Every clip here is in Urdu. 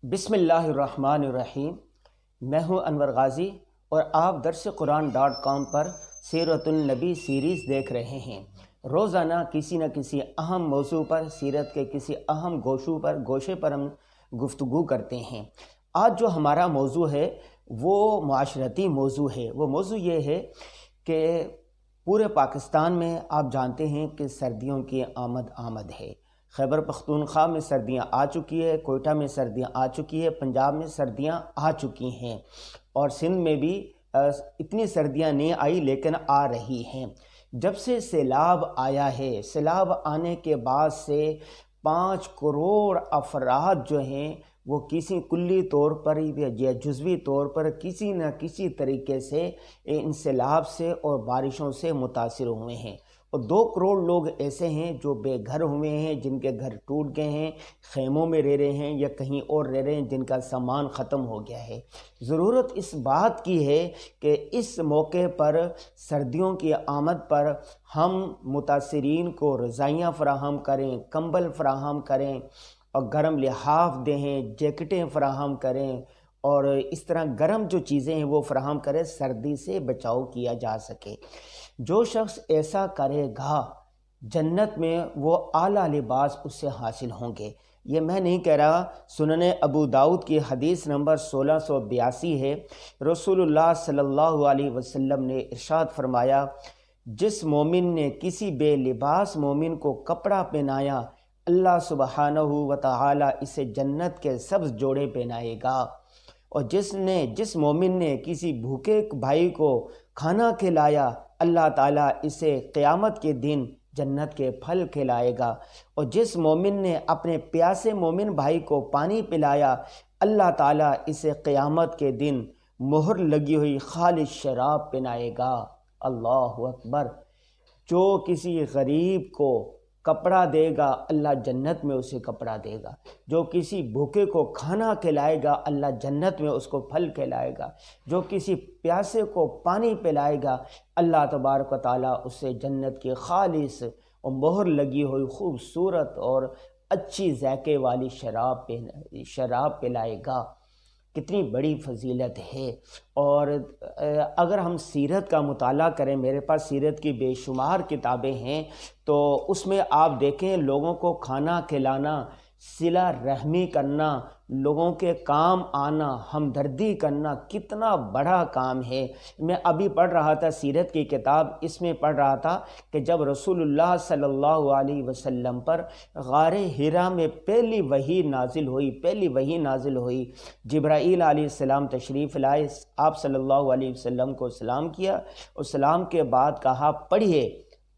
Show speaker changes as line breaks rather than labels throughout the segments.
بسم اللہ الرحمن الرحیم۔ میں ہوں انور غازی اور آپ درس قرآن.com پر سیرت النبی سیریز دیکھ رہے ہیں۔ روزانہ کسی نہ کسی اہم موضوع پر، سیرت کے کسی اہم گوشے پر ہم گفتگو کرتے ہیں۔ آج جو ہمارا موضوع ہے وہ معاشرتی موضوع ہے۔ وہ موضوع یہ ہے کہ پورے پاکستان میں آپ جانتے ہیں کہ سردیوں کی آمد ہے۔ خیبر پختونخوا میں سردیاں آ چکی ہے، کوئٹہ میں سردیاں آ چکی ہے، پنجاب میں سردیاں آ چکی ہیں، اور سندھ میں بھی اتنی سردیاں نہیں آئی لیکن آ رہی ہیں۔ جب سے سیلاب آیا ہے، سیلاب آنے کے بعد سے 5 کروڑ افراد جو ہیں وہ کسی کلی طور پر یا جزوی طور پر کسی نہ کسی طریقے سے ان سیلاب سے اور بارشوں سے متاثر ہوئے ہیں، اور 2 کروڑ لوگ ایسے ہیں جو بے گھر ہوئے ہیں، جن کے گھر ٹوٹ گئے ہیں، خیموں میں رہ رہے ہیں یا کہیں اور رہ رہے ہیں، جن کا سامان ختم ہو گیا ہے۔ ضرورت اس بات کی ہے کہ اس موقع پر، سردیوں کی آمد پر، ہم متاثرین کو رضائیاں فراہم کریں، کمبل فراہم کریں اور گرم لحاف دیں، جیکٹیں فراہم کریں، اور اس طرح گرم جو چیزیں ہیں وہ فراہم کریں، سردی سے بچاؤ کیا جا سکے۔ جو شخص ایسا کرے گا جنت میں وہ اعلیٰ لباس اس سے حاصل ہوں گے۔ یہ میں نہیں کہہ رہا، سنن ابو داؤد کی حدیث نمبر 1682 ہے۔ رسول اللہ صلی اللہ علیہ وسلم نے ارشاد فرمایا، جس مومن نے کسی بے لباس مومن کو کپڑا پہنایا، اللہ سبحانہ و تعالی اسے جنت کے سبز جوڑے پہنائے گا، اور جس مومن نے کسی بھوکے بھائی کو کھانا کھلایا، اللہ تعالیٰ اسے قیامت کے دن جنت کے پھل کھلائے گا، اور جس مومن نے اپنے پیاسے مومن بھائی کو پانی پلایا، اللہ تعالیٰ اسے قیامت کے دن مہر لگی ہوئی خالص شراب پلائے گا۔ اللہ اکبر۔ جو کسی غریب کو کپڑا دے گا اللہ جنت میں اسے کپڑا دے گا، جو کسی بھوکے کو کھانا کھلائے گا اللہ جنت میں اس کو پھل کھلائے گا، جو کسی پیاسے کو پانی پلائے گا اللہ تبارک و تعالیٰ اسے جنت کی خالص اور مہر لگی ہوئی خوبصورت اور اچھی ذائقے والی شراب پلائے گا۔ کتنی بڑی فضیلت ہے۔ اور اگر ہم سیرت کا مطالعہ کریں، میرے پاس سیرت کی بے شمار کتابیں ہیں، تو اس میں آپ دیکھیں لوگوں کو کھانا کھلانا، صلہ رحمی کرنا، لوگوں کے کام آنا، ہمدردی کرنا کتنا بڑا کام ہے۔ میں ابھی پڑھ رہا تھا سیرت کی کتاب، اس میں پڑھ رہا تھا کہ جب رسول اللہ صلی اللہ علیہ وسلم پر غار حرا میں پہلی وحی نازل ہوئی، جبرائیل علیہ السلام تشریف لائے، آپ صلی اللہ علیہ وسلم کو سلام کیا اور سلام کے بعد کہا پڑھیے۔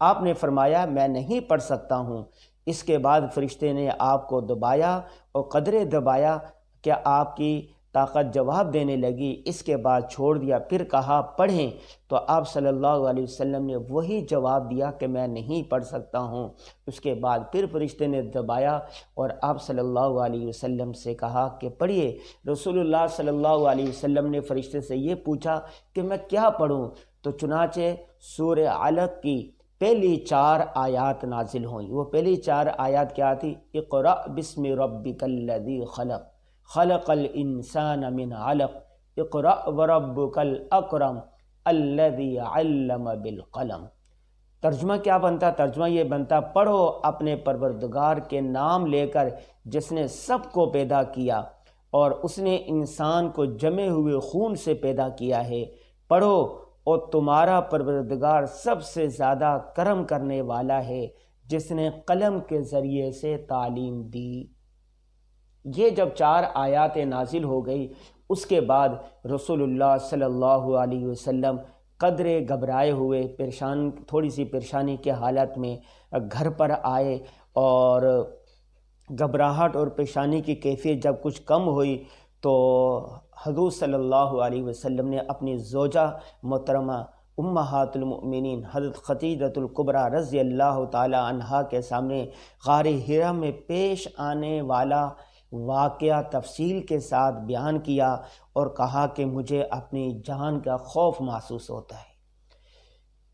آپ نے فرمایا میں نہیں پڑھ سکتا ہوں۔ اس کے بعد فرشتے نے آپ کو دبایا اور قدرے دبایا کہ آپ کی طاقت جواب دینے لگی، اس کے بعد چھوڑ دیا، پھر کہا پڑھیں، تو آپ صلی اللہ علیہ وسلم نے وہی جواب دیا کہ میں نہیں پڑھ سکتا ہوں۔ اس کے بعد پھر فرشتے نے دبایا اور آپ صلی اللہ علیہ وسلم سے کہا کہ پڑھیے۔ رسول اللہ صلی اللہ علیہ وسلم نے فرشتے سے یہ پوچھا کہ میں کیا پڑھوں، تو چنانچہ سورہ علق کی پہلی 4 آیات نازل ہوئیں۔ وہ پہلی 4 آیات کیا تھی؟ اقرأ بسم ربک الذی خلق، خلق الانسان من علق، اقرأ وربک الاکرم الذی علم بالقلم۔ ترجمہ کیا بنتا؟ ترجمہ یہ بنتا، پڑھو اپنے پروردگار کے نام لے کر جس نے سب کو پیدا کیا اور اس نے انسان کو جمے ہوئے خون سے پیدا کیا ہے، پڑھو، اور تمہارا پروردگار سب سے زیادہ کرم کرنے والا ہے جس نے قلم کے ذریعے سے تعلیم دی۔ یہ جب 4 آیات نازل ہو گئی، اس کے بعد رسول اللہ صلی اللہ علیہ وسلم قدرے گھبرائے ہوئے، تھوڑی سی پریشانی کے حالت میں گھر پر آئے، اور گھبراہٹ اور پریشانی کی کیفیت جب کچھ کم ہوئی تو حضور صلی اللہ علیہ وسلم نے اپنی زوجہ محترمہ امہات المؤمنین حضرت خدیجۃ الکبریٰ رضی اللہ تعالی عنہا کے سامنے غار حرا میں پیش آنے والا واقعہ تفصیل کے ساتھ بیان کیا اور کہا کہ مجھے اپنی جان کا خوف محسوس ہوتا ہے۔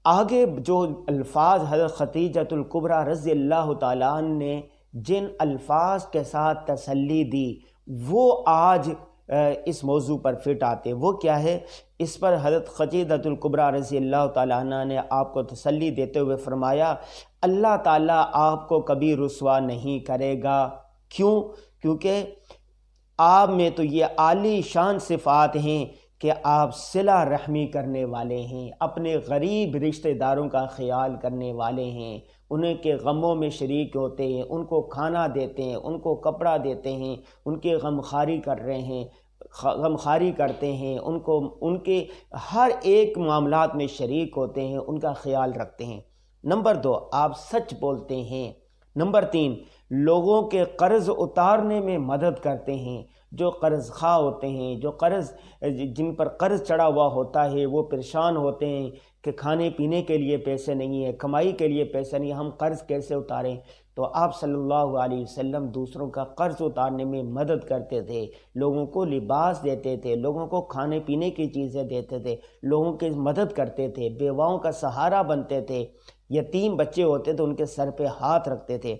آگے جو الفاظ حضرت خدیجۃ الکبریٰ رضی اللہ تعالیٰ عنہ نے جن الفاظ کے ساتھ تسلی دی، وہ آج اس موضوع پر فٹ آتے. وہ کیا ہے؟ اس پر حضرت خدیجہ الکبریٰ رضی اللہ تعالیٰ عنہ نے آپ کو تسلی دیتے ہوئے فرمایا اللہ تعالیٰ آپ کو کبھی رسوا نہیں کرے گا. کیوں؟ کیونکہ آپ میں تو یہ عالی شان صفات ہیں کہ آپ صلہ رحمی کرنے والے ہیں، اپنے غریب رشتہ داروں کا خیال کرنے والے ہیں، انہیں کے غموں میں شریک ہوتے ہیں، ان کو کھانا دیتے ہیں، ان کو کپڑا دیتے ہیں، ان کے غمخواری کر رہے ہیں، غمخواری کرتے ہیں، ان کے ہر ایک معاملات میں شریک ہوتے ہیں، ان کا خیال رکھتے ہیں. نمبر 2، آپ سچ بولتے ہیں. نمبر 3، لوگوں کے قرض اتارنے میں مدد کرتے ہیں. جو قرض خواہ ہوتے ہیں، جن پر قرض چڑھا ہوا ہوتا ہے، وہ پریشان ہوتے ہیں کہ کھانے پینے کے لیے پیسے نہیں ہیں، کمائی کے لیے پیسے نہیں، ہم قرض کیسے اتاریں؟ تو آپ صلی اللہ علیہ وسلم دوسروں کا قرض اتارنے میں مدد کرتے تھے، لوگوں کو لباس دیتے تھے، لوگوں کو کھانے پینے کی چیزیں دیتے تھے، لوگوں کی مدد کرتے تھے، بیواؤں کا سہارا بنتے تھے، یتیم بچے ہوتے تو ان کے سر پہ ہاتھ رکھتے تھے.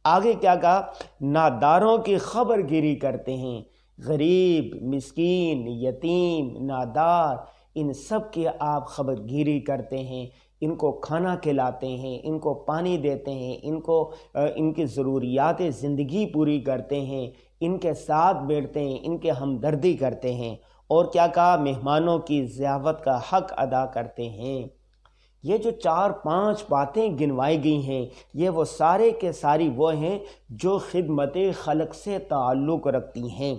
آگے کیا کہا؟ ناداروں کی خبر گیری کرتے ہیں. غریب، مسکین، یتیم، نادار، ان سب کی آپ خبر گیری کرتے ہیں، ان کو کھانا کھلاتے ہیں، ان کو پانی دیتے ہیں، ان کی ضروریات زندگی پوری کرتے ہیں، ان کے ساتھ بیٹھتے ہیں، ان کے ہمدردی کرتے ہیں. اور کیا کہا؟ مہمانوں کی ضیافت کا حق ادا کرتے ہیں. یہ جو 4-5 باتیں گنوائی گئی ہیں، یہ وہ سارے کے ساری وہ ہیں جو خدمت خلق سے تعلق رکھتی ہیں.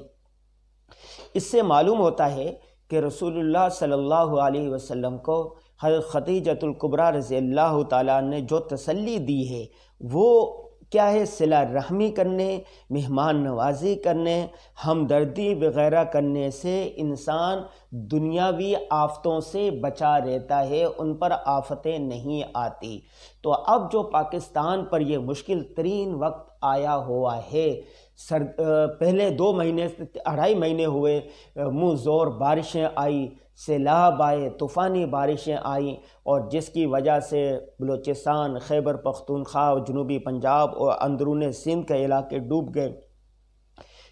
اس سے معلوم ہوتا ہے کہ رسول اللہ صلی اللہ علیہ وسلم کو حضرت خدیجہ الکبریٰ رضی اللہ تعالیٰ نے جو تسلی دی ہے وہ کیا ہے؟ صلہ رحمی کرنے، مہمان نوازی کرنے، ہمدردی وغیرہ کرنے سے انسان دنیاوی آفتوں سے بچا رہتا ہے، ان پر آفتیں نہیں آتی. تو اب جو پاکستان پر یہ مشکل ترین وقت آیا ہوا ہے، پہلے 2 مہینے 2.5 مہینے ہوئے، منہ زور بارشیں آئی، سیلاب آئے، طوفانی بارشیں آئیں، اور جس کی وجہ سے بلوچستان، خیبر پختونخوا، جنوبی پنجاب اور اندرون سندھ کے علاقے ڈوب گئے.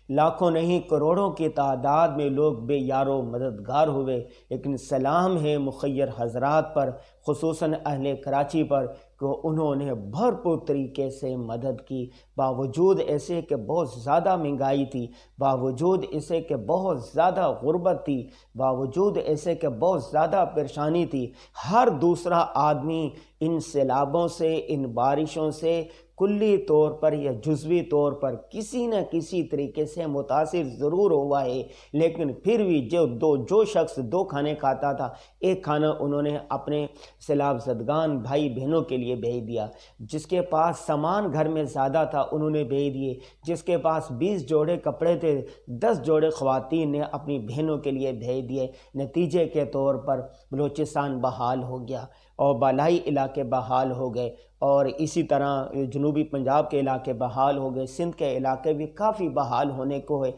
لاکھوں نہیں کروڑوں کی تعداد میں لوگ بے یار و مددگار ہوئے. لیکن سلام ہے مخیر حضرات پر، خصوصاً اہل کراچی پر، کہ انہوں نے بھرپور طریقے سے مدد کی، باوجود ایسے کہ بہت زیادہ مہنگائی تھی، باوجود ایسے کہ بہت زیادہ غربت تھی، باوجود ایسے کہ بہت زیادہ پریشانی تھی. ہر دوسرا آدمی ان سیلابوں سے، ان بارشوں سے کلی طور پر یا جزوی طور پر کسی نہ کسی طریقے سے متاثر ضرور ہوا ہے. لیکن پھر بھی جو شخص 2 کھانے کھاتا تھا، 1 کھانا انہوں نے اپنے سیلاب زدگان بھائی بہنوں کے لیے بھیج دیا. جس کے پاس سامان گھر میں زیادہ تھا انہوں نے بھیج دیے. جس کے پاس 20 جوڑے کپڑے تھے، 10 جوڑے خواتین نے اپنی بہنوں کے لیے بھیج دیے. نتیجے کے طور پر بلوچستان بحال ہو گیا اور بالائی علاقے بحال ہو گئے، اور اسی طرح جنوبی پنجاب کے علاقے بحال ہو گئے، سندھ کے علاقے بھی کافی بحال ہونے کو ہے.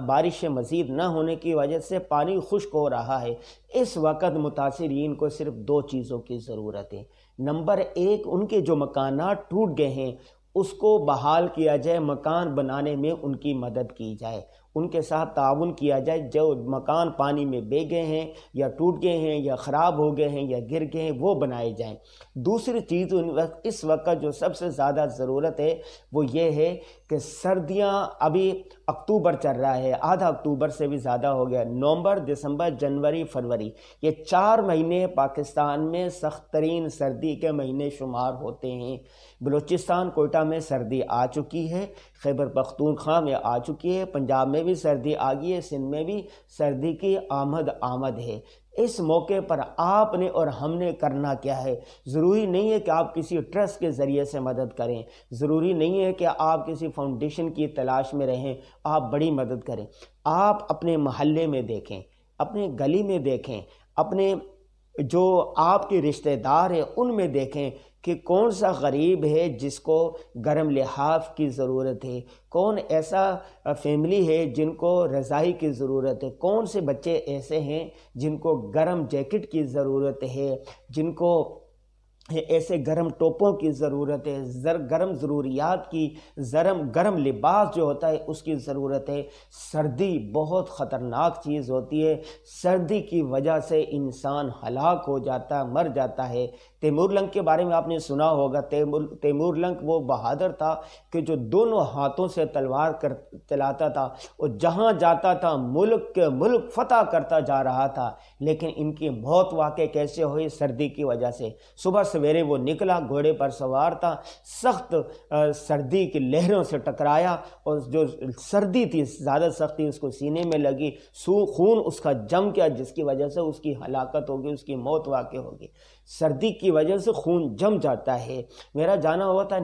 بارشیں مزید نہ ہونے کی وجہ سے پانی خشک ہو رہا ہے. اس وقت متاثرین کو صرف 2 چیزوں کی ضرورت ہے. نمبر 1، ان کے جو مکانات ٹوٹ گئے ہیں اس کو بحال کیا جائے، مکان بنانے میں ان کی مدد کی جائے، ان کے ساتھ تعاون کیا جائے. جو مکان پانی میں بہہ گئے ہیں یا ٹوٹ گئے ہیں یا خراب ہو گئے ہیں یا گر گئے ہیں وہ بنائے جائیں. دوسری چیز اس وقت جو سب سے زیادہ ضرورت ہے وہ یہ ہے کہ سردیاں ابھی اکتوبر چل رہا ہے، آدھا اکتوبر سے بھی زیادہ ہو گیا، نومبر، دسمبر، جنوری، فروری، یہ 4 مہینے پاکستان میں سخت ترین سردی کے مہینے شمار ہوتے ہیں. بلوچستان کوئٹہ میں سردی آ چکی ہے، خیبر پختونخوا میں آ چکی ہے، پنجاب میں بھی سردی آ گئی ہے، سندھ میں بھی سردی کی آمد ہے. اس موقع پر آپ نے اور ہم نے کرنا کیا ہے؟ ضروری نہیں ہے کہ آپ کسی ٹرسٹ کے ذریعے سے مدد کریں، ضروری نہیں ہے کہ آپ کسی فاؤنڈیشن کی تلاش میں رہیں، آپ بڑی مدد کریں. آپ اپنے محلے میں دیکھیں، اپنے گلی میں دیکھیں، اپنے جو آپ کے رشتہ دار ہیں ان میں دیکھیں کہ کون سا غریب ہے جس کو گرم لحاف کی ضرورت ہے، کون ایسا فیملی ہے جن کو رضائی کی ضرورت ہے، کون سے بچے ایسے ہیں جن کو گرم جیکٹ کی ضرورت ہے، جن کو ایسے گرم ٹوپوں کی ضرورت ہے، گرم ضروریات کی، گرم لباس جو ہوتا ہے اس کی ضرورت ہے۔ سردی بہت خطرناک چیز ہوتی ہے، سردی کی وجہ سے انسان ہلاک ہو جاتا ہے، مر جاتا ہے۔ تیمور لنگ کے بارے میں آپ نے سنا ہوگا، تیمور لنگ وہ بہادر تھا کہ جو دونوں ہاتھوں سے تلوار چلاتا تھا، اور جہاں جاتا تھا ملک فتح کرتا جا رہا تھا، لیکن ان کی موت واقع کیسے ہوئی؟ سردی کی وجہ سے۔ صبح سویرے وہ نکلا، گھوڑے پر سوار تھا، سخت سردی کی لہروں سے ٹکرایا، اور جو سردی تھی زیادہ سختی اس کو سینے میں لگی، خون اس کا جم گیا، جس کی وجہ سے اس کی ہلاکت ہوگی، اس کی موت واقع ہوگی۔ سردی کی وجہ سے خون جم جاتا ہے۔ میرا جانا ہوا تھا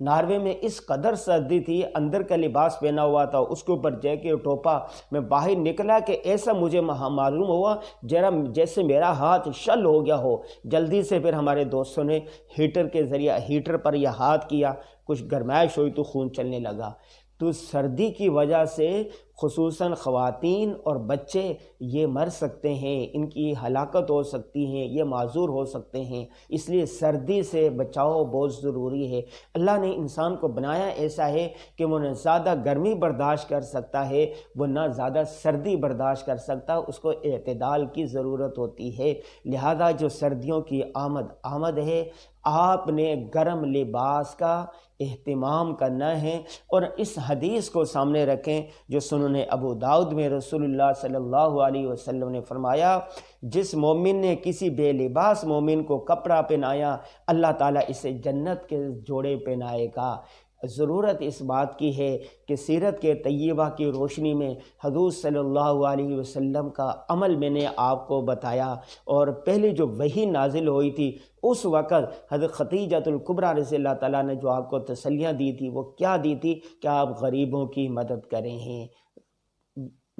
ناروے میں اس قدر سردی تھی، اندر کا لباس پہنا ہوا تھا، اس کے اوپر جیکٹ ٹوپا، میں باہر نکلا کہ ایسا مجھے معلوم ہوا جیسے میرا ہاتھ شل ہو گیا ہو۔ جلدی سے پھر ہمارے دوستوں نے ہیٹر پر یہ ہاتھ کیا، کچھ گرمائش ہوئی تو خون چلنے لگا۔ تو سردی کی وجہ سے خصوصاً خواتین اور بچے یہ مر سکتے ہیں، ان کی ہلاکت ہو سکتی ہیں، یہ معذور ہو سکتے ہیں، اس لیے سردی سے بچاؤ بہت ضروری ہے۔ اللہ نے انسان کو بنایا ایسا ہے کہ وہ نہ زیادہ گرمی برداشت کر سکتا ہے، وہ نہ زیادہ سردی برداشت کر سکتا، اس کو اعتدال کی ضرورت ہوتی ہے۔ لہذا جو سردیوں کی آمد ہے، آپ نے گرم لباس کا اہتمام کرنا ہے، اور اس حدیث کو سامنے رکھیں جو سنن ابو داؤد میں رسول اللہ صلی اللہ علیہ وسلم نے فرمایا، جس مومن نے کسی بے لباس مومن کو کپڑا پہنایا، اللہ تعالیٰ اسے جنت کے جوڑے پہنائے گا۔ ضرورت اس بات کی ہے کہ سیرت کے طیبہ کی روشنی میں حضور صلی اللہ علیہ وسلم کا عمل میں نے آپ کو بتایا، اور پہلے جو وحی نازل ہوئی تھی اس وقت حضرت خدیجۃ الکبریٰ رضی اللہ تعالیٰ نے جو آپ کو تسلیاں دی تھی وہ کیا دی تھی کہ آپ غریبوں کی مدد کریں ہیں،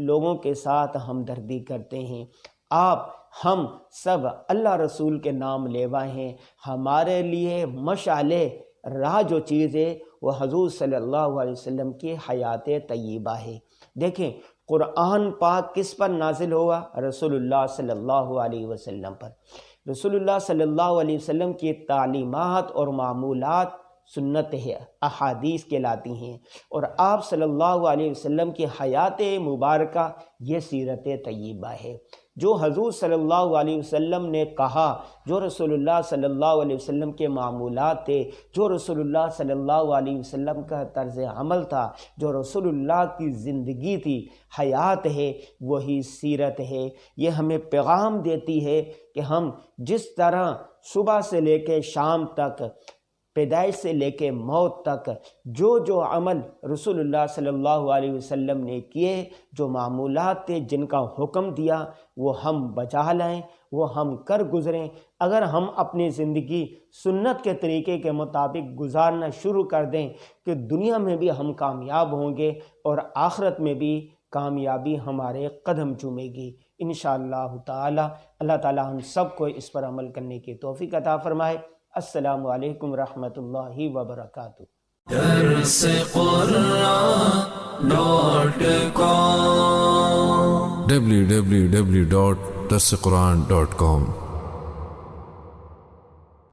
لوگوں کے ساتھ ہمدردی کرتے ہیں، ہم سب اللہ رسول کے نام لیوا ہیں، ہمارے لیے مشعل راہ جو چیز ہے وہ حضور صلی اللہ علیہ وسلم کی حیات طیبہ ہے۔ دیکھیں قرآن پاک کس پر نازل ہوا؟ رسول اللہ صلی اللہ علیہ وسلم پر۔ رسول اللہ صلی اللہ علیہ وسلم کی تعلیمات اور معمولات سنت ہے، احادیث کہلاتی ہیں، اور آپ صلی اللہ علیہ وسلم کی حیات مبارکہ یہ سیرت طیبہ ہے۔ جو حضور صلی اللہ علیہ وسلم نے کہا، جو رسول اللہ صلی اللہ علیہ وسلم کے معمولات تھے، جو رسول اللہ صلی اللہ علیہ وسلم کا طرز عمل تھا، جو رسول اللہ کی زندگی تھی، حیات ہے، وہی سیرت ہے۔ یہ ہمیں پیغام دیتی ہے کہ ہم جس طرح صبح سے لے کے شام تک، پیدائش سے لے کے موت تک جو عمل رسول اللہ صلی اللہ علیہ وسلم نے کیے، جو معمولات تھے جن کا حکم دیا، وہ ہم بجا لائیں، وہ ہم کر گزریں۔ اگر ہم اپنی زندگی سنت کے طریقے کے مطابق گزارنا شروع کر دیں کہ دنیا میں بھی ہم کامیاب ہوں گے، اور آخرت میں بھی کامیابی ہمارے قدم چومے گی انشاءاللہ تعالی۔ اللہ تعالی ہم سب کو اس پر عمل کرنے کی توفیق عطا فرمائے۔ السلام علیکم ورحمۃ اللہ وبرکاتہ۔
درس قرآن www.darsequran.com